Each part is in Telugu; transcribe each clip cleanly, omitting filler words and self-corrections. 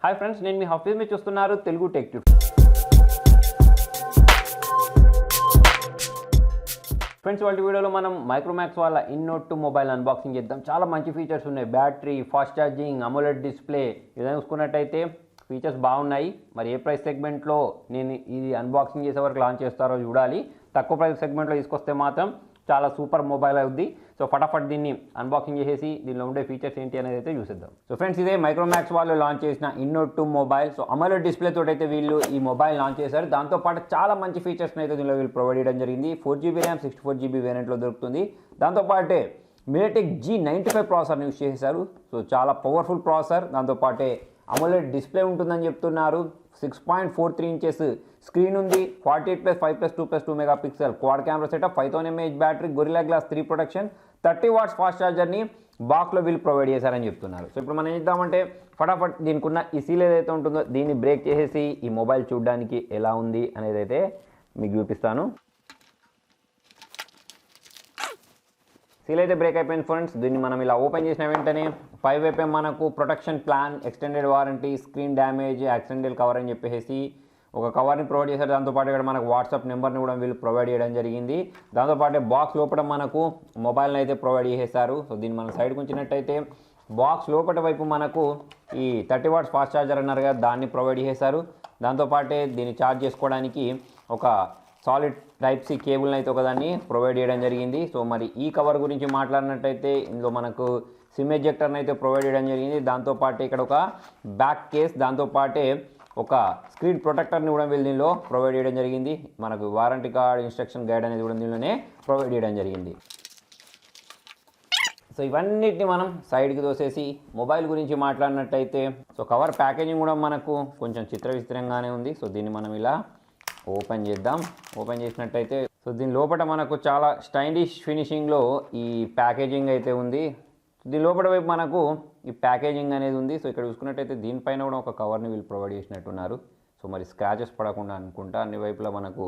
హాయ్ ఫ్రెండ్స్, నేను మీ హఫీజ్ మీరు చూస్తున్నారు తెలుగు టెక్ ట్యూబ్. ఫ్రెండ్స్, వాళ్ళ వీడియోలో మనం మైక్రోమాక్స్ వాళ్ళ ఇన్నోట్ 2 మొబైల్ అన్బాక్సింగ్ చేద్దాం. చాలా మంచి ఫీచర్స్ ఉన్నాయి. Battery, fast charging, AMOLED display ఇవన్నీ చూసుకున్నట్టయితే ఫీచర్స్ బాగున్నాయి. మరి ఏ ప్రైస్ సెగ్మెంట్లో నేను ఇది అన్బాక్సింగ్ చేసే వరకు లాంచ్ చేస్తారో చూడాలి. తక్కువ ప్రైస్ సెగ్మెంట్లో తీసుకొస్తే మాత్రం చాలా సూపర్ మొబైల్ అవుద్ది. సో ఫటాఫట్ దీన్ని అన్బాక్సింగ్ చేసేసి దీనిలో ఉండే ఫీచర్స్ ఏంటి అనేది అయితే చూసేద్దాం. సో ఫ్రెండ్స్, ఇదే మైక్రోమాక్స్ వాళ్ళు లాంచ్ చేసిన ఇన్నోట్ 2 మొబైల్. సో అమోలెడ్ డిస్ప్లే తోటి అయితే వీళ్ళు ఈ మొబైల్ లాంచ్ చేశారు. దాంతోపాటు చాలా మంచి ఫీచర్స్ని అయితే దీనిలో వీళ్ళు ప్రొవైడ్ చేయడం జరిగింది. 4GB ర్యామ్, 64GB వేరియంట్లో దొరుకుతుంది. దాంతోపాటే మినిటెక్ G95 ప్రాసెసర్ని యూస్ చేశారు. సో చాలా పవర్ఫుల్ ప్రాసెసర్. దాంతోపాటే అమోలెడ్ డిస్ప్లే ఉంటుందని చెప్తున్నారు. 6.43 ఇంచెస్ స్క్రీన్ ఉంది. 48+5+2+2 megapixel quad camera setup, 5000 mAh battery, Gorilla Glass 3 protection, 30 watts fast ఛార్జర్ని బాక్స్లో వీళ్ళు ప్రొవైడ్ చేశారని చెప్తున్నారు. సో ఇప్పుడు మనం ఏం చేద్దామంటే ఫటాఫట్ దీనికి ఉన్న ఈ సీల్ ఏదైతే ఉంటుందో దీన్ని బ్రేక్ చేసేసి ఈ మొబైల్ చూడడానికి ఎలా ఉంది అనేది అయితే మీకు చూపిస్తాను. సీల్ అయితే బ్రేక్ అయిపోయింది ఫ్రెండ్స్. దీన్ని మనం ఇలా ఓపెన్ చేసిన వెంటనే 5 మనకు protection plan, extended warranty, screen damage, accidental cover అని చెప్పేసి ఒక కవర్ని ప్రొవైడ్ చేశారు. దాంతోపాటు ఇక్కడ మనకు వాట్సాప్ నెంబర్ని కూడా వీళ్ళు ప్రొవైడ్ చేయడం జరిగింది. దాంతోపాటు బాక్స్ లోపల మనకు మొబైల్ని అయితే ప్రొవైడ్ చేశారు. సో దీన్ని మనం సైడ్కి ఉంచినట్టయితే బాక్స్ లోపల వైపు మనకు ఈ 30 వాట్స్ ఫాస్ట్ ఛార్జర్ అన్నారు కదా, దాన్ని ప్రొవైడ్ చేశారు. దాంతోపాటే దీన్ని ఛార్జ్ చేసుకోవడానికి ఒక సాలిడ్ టైప్ సి కేబుల్ని అయితే ఒకదాన్ని ప్రొవైడ్ చేయడం జరిగింది. సో మరి ఈ కవర్ గురించి మాట్లాడినట్టయితే ఇందులో మనకు సిమ్ ఎజెక్టర్ని అయితే ప్రొవైడ్ చేయడం జరిగింది. దాంతోపాటు ఇక్కడ ఒక బ్యాక్ కేస్, దాంతోపాటే ఒక స్క్రీన్ ప్రొటెక్టర్ని కూడా వీళ్ళు దీనిలో ప్రొవైడ్ చేయడం జరిగింది. మనకు వారంటీ కార్డ్, ఇన్స్ట్రక్షన్ గైడ్ అనేది కూడా దీనిలోనే ప్రొవైడ్ చేయడం జరిగింది. సో ఇవన్నిటిని మనం సైడ్కి తోసేసి మొబైల్ గురించి మాట్లాడినట్టయితే సో కవర్ ప్యాకేజింగ్ కూడా మనకు కొంచెం విచిత్రంగానే ఉంది. సో దీన్ని మనం ఇలా ఓపెన్ చేద్దాం. ఓపెన్ చేసినట్టయితే సో దీని లోపల మనకు చాలా స్టైలిష్ ఫినిషింగ్లో ఈ ప్యాకేజింగ్ అయితే ఉంది. దీని లోపల వైపు మనకు ఈ ప్యాకేజింగ్ అనేది ఉంది. సో ఇక్కడ చూసుకున్నట్టయితే దీనిపైన కూడా ఒక కవర్ని వీళ్ళు ప్రొవైడ్ చేసినట్టున్నారు. సో మరి స్క్రాచెస్ పడకుండా అనుకుంటా అన్ని వైపులా మనకు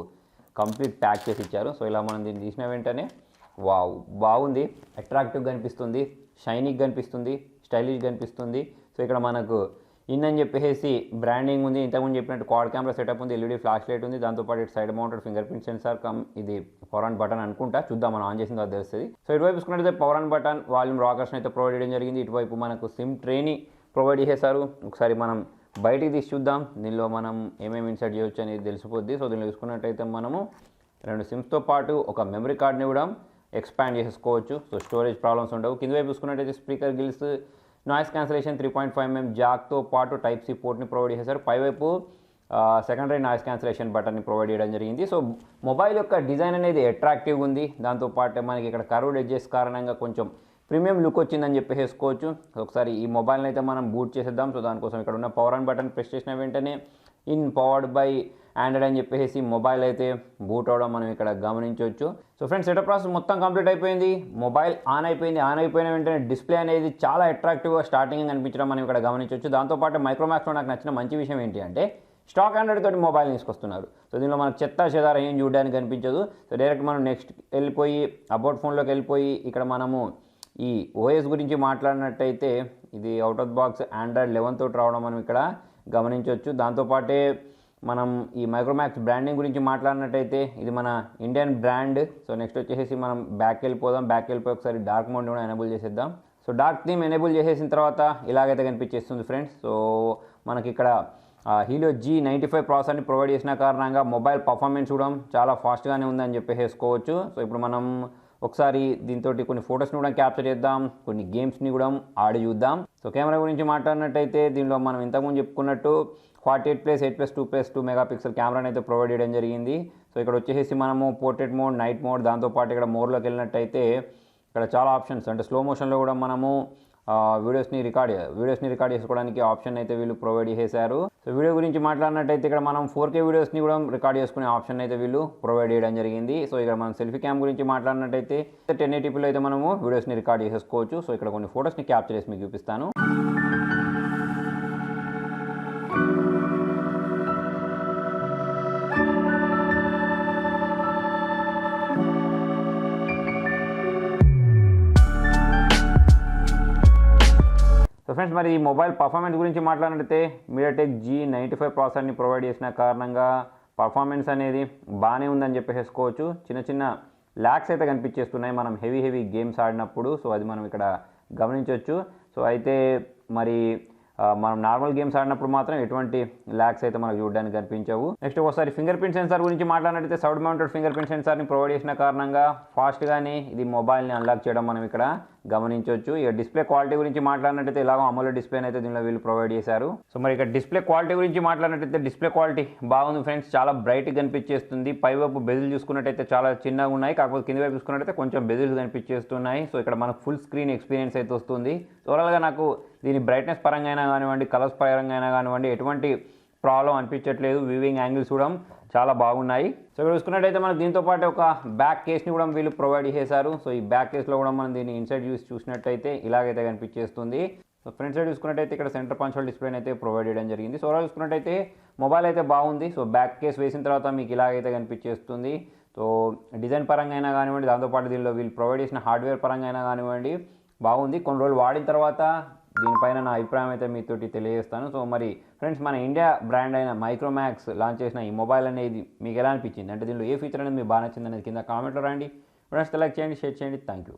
కంప్లీట్ ప్యాక్ చేసి ఇచ్చారు. సో ఇలా మనం దీన్ని తీసిన వెంటనే వావ్, బాగుంది, అట్రాక్టివ్గా కనిపిస్తుంది, షైనీగా కనిపిస్తుంది, స్టైలిష్గా కనిపిస్తుంది. సో ఇక్కడ మనకు ఇన్ అని చెప్పేసి బ్రాండింగ్ ఉంది. ఇంతకుముందు చెప్పినట్టు క్వాడ్ కెమెరా సెటప్ ఉంది, ఎల్ఈడి ఫ్లాష్ లైట్ ఉంది. దాంతోపాటు ఇటు side mounted finger print censor ఇది పవర్ ఆన్ బటన్ అనుకుంటా, చూద్దాం మనం ఆన్ చేసిన తర్వాత తెలుస్తుంది. సో ఇటువైపు చూసుకున్నట్టయితే పవర్ ఆన్ బటన్, వాల్యూమ్ రాకర్స్ని అయితే ప్రొవైడ్ చేయడం జరిగింది. ఇటువైపు మనకు సిమ్ ట్రేని ప్రొవైడ్ చేశారు. ఒకసారి మనం బయటికి తీసి చూద్దాం, దీనిలో మనం ఏమేమి ఇన్సర్ట్ చేయొచ్చు అనేది తెలిసిపోద్ది. సో దీనిలో చూసుకున్నట్టయితే మనము 2 సిమ్స్తో పాటు ఒక మెమరీ కార్డ్ని కూడా ఎక్స్పాండ్ చేసుకోవచ్చు. సో స్టోరేజ్ ప్రాబ్లమ్స్ ఉండవు. కింద వైపు చూసుకున్నట్టయితే speaker gills, noise cancellation, 3.5mm జాక్తో పాటు టైప్ సి పోర్ట్ని ప్రొవైడ్ చేశారు. పైవైపు సెకండరీ నాయిస్ క్యాన్సలేషన్ బటన్ని ప్రొవైడ్ చేయడం జరిగింది. సో మొబైల్ యొక్క డిజైన్ అనేది అట్రాక్టివ్గా ఉంది. దాంతోపాటు మనకి ఇక్కడ కర్వ్డ్ ఎడ్జెస్ కారణంగా కొంచెం ప్రీమియం లుక్ వచ్చిందని చెప్పేసుకోవచ్చు. ఒకసారి ఈ మొబైల్ని అయితే మనం బూట్ చేసేద్దాం. సో దానికోసం ఇక్కడ ఉన్న పవర్ ఆన్ బటన్ ప్రెస్ చేసిన వెంటనే ఇన్ పవర్డ్ బై ఆండ్రాయిడ్ అని చెప్పేసి మొబైల్ అయితే బూట్ అవడం మనం ఇక్కడ గమనించవచ్చు. సో ఫ్రెండ్స్, సెటప్ ప్రాసెస్ మొత్తం కంప్లీట్ అయిపోయింది. మొబైల్ ఆన్ అయిపోయింది. ఆన్ అయిపోయిన వెంటనే డిస్ప్లే అనేది చాలా అట్రాక్టివ్గా స్టార్టింగ్ కనిపించడం మనం ఇక్కడ గమనించవచ్చు. దాంతోపాటు మైక్రోమాక్స్లో నాకు నచ్చిన మంచి విషయం ఏంటి అంటే స్టాక్ ఆండ్రాయిడ్ తోటి మొబైల్ తీసుకొస్తున్నారు. సో దీనిలో మనకు చెత్త చెదారం ఏం చూడడానికి కనిపించదు. సో డైరెక్ట్ మనం నెక్స్ట్ వెళ్ళిపోయి అబౌట్ ఫోన్లోకి వెళ్ళిపోయి ఇక్కడ మనము ఈ ఓఎస్ గురించి మాట్లాడినట్టయితే ఇది అవుట్ ఆఫ్ బాక్స్ ఆండ్రాయిడ్ 11 తోటి రావడం మనం ఇక్కడ గమనించవచ్చు. దాంతోపాటే మనం ఈ మైక్రోమాక్స్ బ్రాండింగ్ గురించి మాట్లాడినట్టయితే ఇది మన ఇండియన్ బ్రాండ్. సో నెక్స్ట్ వచ్చేసి మనం బ్యాక్ వెళ్ళిపోదాం. బ్యాక్ వెళ్ళిపోయి ఒకసారి డార్క్ మోడ్ని కూడా ఎనేబుల్ చేసేద్దాం. సో డార్క్ థీమ్ ఎనేబుల్ చేసేసిన తర్వాత ఇలాగైతే కనిపించేస్తుంది ఫ్రెండ్స్. సో మనకి ఇక్కడ హీలో G95 ప్రాసెసర్ని ప్రొవైడ్ చేసిన కారణంగా మొబైల్ పర్ఫార్మెన్స్ కూడా చాలా ఫాస్ట్గానే ఉందని చెప్పేసుకోవచ్చు. సో ఇప్పుడు మనం ఒకసారి దీంతో కొన్ని ఫొటోస్ని కూడా క్యాప్చర్ చేద్దాం, కొన్ని గేమ్స్ని కూడా ఆడి చూద్దాం. సో కెమెరా గురించి మాట్లాడినట్టయితే దీనిలో మనం ఇంతకుముందు చెప్పుకున్నట్టు 48+8+2+2 మెగాపిక్సెల్ కెమెరాని అయితే ప్రొవైడ్ చేయడం జరిగింది. సో ఇక్కడ వచ్చేసి మనము పోర్ట్రేట్ మోడ్, నైట్ మోడ్, దాంతోపాటు ఇక్కడ మోడ్లోకి వెళ్ళినట్టయితే ఇక్కడ చాలా ఆప్షన్స్ అంటే స్లో మోషన్లో కూడా మనము వీడియోస్ని రికార్డ్ చేసుకోవడానికి ఆప్షన్ అయితే వీళ్ళు ప్రొవైడ్ చేశారు. సో వీడియో గురించి మాట్లాడినట్టయితే ఇక్కడ మనం 4K వీడియోస్ని కూడా రికార్డ్ చేసుకునే ఆప్షన్ అయితే వీళ్ళు ప్రొవైడ్ చేయడం జరిగింది. సో ఇక్కడ మనం సెల్ఫీ క్యామ్ గురించి మాట్లాడినట్టయితే 1080pలో అయితే మనము వీడియోస్ని రికార్డ్ చేసుకోవచ్చు. సో ఇక్కడ కొన్ని ఫొటోస్ని క్యాప్చర్ చేసి మీకు చూపిస్తాను. ఫ్రెండ్స్ మరి ఈ మొబైల్ పర్ఫార్మెన్స్ గురించి మాట్లాడితే మీడియాటెక్ G95 ప్రాసెసర్ని ప్రొవైడ్ చేసిన కారణంగా పర్ఫార్మెన్స్ అనేది బాగానే ఉందని చెప్పేసుకోవచ్చు. చిన్న చిన్న ల్యాగ్స్ అయితే కనిపించేస్తున్నాయి మనం హెవీ గేమ్స్ ఆడినప్పుడు. సో అది మనం ఇక్కడ గమనించవచ్చు. సో అయితే మరి మనం నార్మల్ గేమ్స్ ఆడినప్పుడు మాత్రం ఎటువంటి ల్యాగ్స్ అయితే మనకు చూడడానికి కనిపించవు. నెక్స్ట్ ఒకసారి ఫింగర్ ప్రింట్ సెన్సార్ గురించి మాట్లాడినట్లయితే సౌడ్ మౌంటెడ్ ఫింగర్ ప్రింట్ సెన్సార్ని ప్రొవైడ్ చేసిన కారణంగా ఫాస్ట్గానే ఇది మొబైల్ని అన్లాక్ చేయడం మనం ఇక్కడ గమనించవచ్చు. ఇక డిస్ప్లే క్వాలిటీ గురించి మాట్లాడినట్టయితే ఇలాగో AMOLED డిస్ప్లేని అయితే దీనిలో వీళ్ళు ప్రొవైడ్ చేశారు. సో మరి ఇక్కడ డిస్ప్లే క్వాలిటీ గురించి మాట్లాడినట్టయితే డిస్ప్లే క్వాలిటీ బాగుంది ఫ్రెండ్స్. చాలా బ్రైట్గా కనిపించేస్తుంది. పైవైపు బెజిల్ చూసుకున్నట్టయితే చాలా చిన్నగా ఉన్నాయి, కాకపోతే కింది వైపు చూసుకున్నట్టయితే కొంచెం బెజిల్స్ కనిపించేస్తున్నాయి. సో ఇక్కడ మనకు ఫుల్ స్క్రీన్ ఎక్స్పీరియన్స్ అయితే వస్తుంది. ఓవరాల్గా నాకు దీని బ్రైట్నెస్ పరంగా అయినా కానివ్వండి, కలర్స్ పరంగా అయినా కానివ్వండి ఎటువంటి ప్రాబ్లం అనిపించట్లేదు. వ్యూవింగ్ యాంగిల్స్ కూడా చాలా బాగున్నాయి. సో ఇక్కడ చూసుకున్నట్టయితే మనకు దీంతో పాటు ఒక బ్యాక్ కేస్ని కూడా వీళ్ళు ప్రొవైడ్ చేశారు. సో ఈ బ్యాక్ కేస్లో కూడా మనం దీన్ని ఇన్సైడ్ చూసినట్టయితే ఇలాగైతే కనిపించేస్తుంది. సో ఫ్రంట్ సైడ్ చూసుకున్నట్టయితే ఇక్కడ సెంటర్ పంచ్ డిస్ప్లేని అయితే ప్రొవైడ్ చేయడం జరిగింది. సో ఓవరాల్ చూసుకున్నట్టయితే మొబైల్ అయితే బాగుంది. సో బ్యాక్ కేస్ వేసిన తర్వాత మీకు ఇలాగైతే కనిపించేస్తుంది. సో డిజైన్ పరంగా అయినా కానివ్వండి, దాంతోపాటు దీనిలో వీళ్ళు ప్రొవైడ్ చేసిన హార్డ్వేర్ పరంగా అయినా కానివ్వండి బాగుంది. కొన్ని రోజులు వాడిన తర్వాత దీనిపైన నా అభిప్రాయం అయితే మీతోటి తెలియజేస్తాను. సో మరి ఫ్రెండ్స్ మన ఇండియా బ్రాండ్ అయిన మైక్రోమాక్స్ లాంచ్ చేసిన ఈ మొబైల్ అనేది మీకు ఎలా అనిపించింది, అంటే దీనిలో ఏ ఫీచర్ అనేది మీకు బాగా నచ్చింది అనేది కింద కామెంట్లో రండి. ఫ్రెండ్స్ లైక్ చేయండి, షేర్ చేయండి. Thank you.